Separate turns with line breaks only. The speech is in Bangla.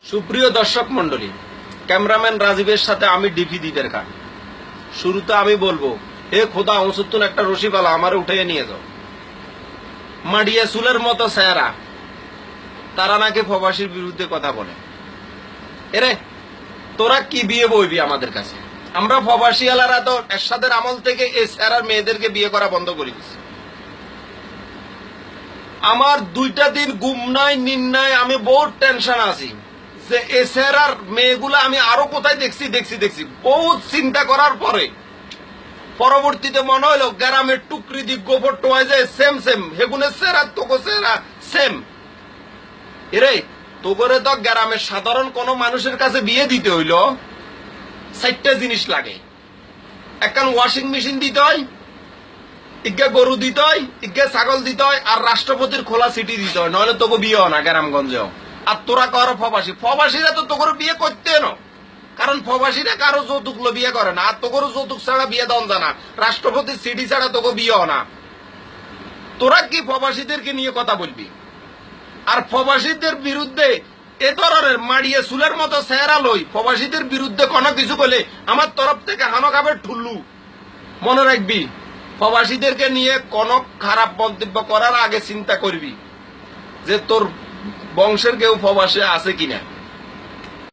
সুপ্রিয় দর্শক মন্ডলী, ক্যামেরাম্যান রাজীবের সাথে আমি ডিপি দ্বীপের খান। শুরুতে আমি বলবো, হে খোদা ওসুত্তুন একটা রশি পালা আমারে উঠাইয়ে নিয়ে যাও। মাডিয়া সুলের মতো স্যারা তারা নাকি প্রবাসীর বিরুদ্ধে কথা বলে। এরে তোরা কি বিয়ে বইবি আমাদের কাছে? আমরা প্রবাসী আলারা তো এরশাদের আমল থেকে এই স্যারার মেয়েদেরকে বিয়ে করা বন্ধ করে দিচ্ছি। আমার 2টা দিন ঘুম নাই, নিন নাই, আমি বহুত টেনশন আছি যে এ স্যারার মেয়েগুলা আমি আরো কোথায় দেখছি বহুত চিন্তা করার পরে পরবর্তীতে মনে হইলো গ্রামের টুকরি দিক গোবর টোয়া যায় সেম হেগুনের সেরা তোকে সেরা সেম। এরে তোগরে তো গ্রামের সাধারণ কোন মানুষের কাছে বিয়ে দিতে হইল 4টা জিনিস লাগে। একখান ওয়াশিং মেশিন দিতে হয়, ইজ্ঞা গরু দিতে হয়, ইজ্ঞা ছাগল দিতে হয়, আর রাষ্ট্রপতির খোলা সিটি দিতে হয়, নইলে তোকে বিয়ে হয় না গ্রামগঞ্জেও। আর তোরা কর প্রবাসীরা তো তোকে বিয়ে করতে না, কারণ প্রবাসীরা কারো যৌতুক বিয়ে করে না, আর তোকে যৌতুক ছাড়া বিয়ে দেন জানা, রাষ্ট্রপতির সিটি ছাড়া তোকে বিয়ে হয় না। তোরা কি প্রবাসীদেরকে নিয়ে কথা বলবি? আর প্রবাসীদের বিরুদ্ধে এ ধরনের মাড়িয়ে চুলের মতো চেহারা লই প্রবাসীদের বিরুদ্ধে কোনো কিছু বলে আমার তরফ থেকে হানো খাবে ঠুল্লু। মনে রাখবি, প্রবাসীদেরকে নিয়ে কোন খারাপ মন্তব্য করার আগে চিন্তা করবি যে তোর বংশের কেউ প্রবাসে আছে কিনা।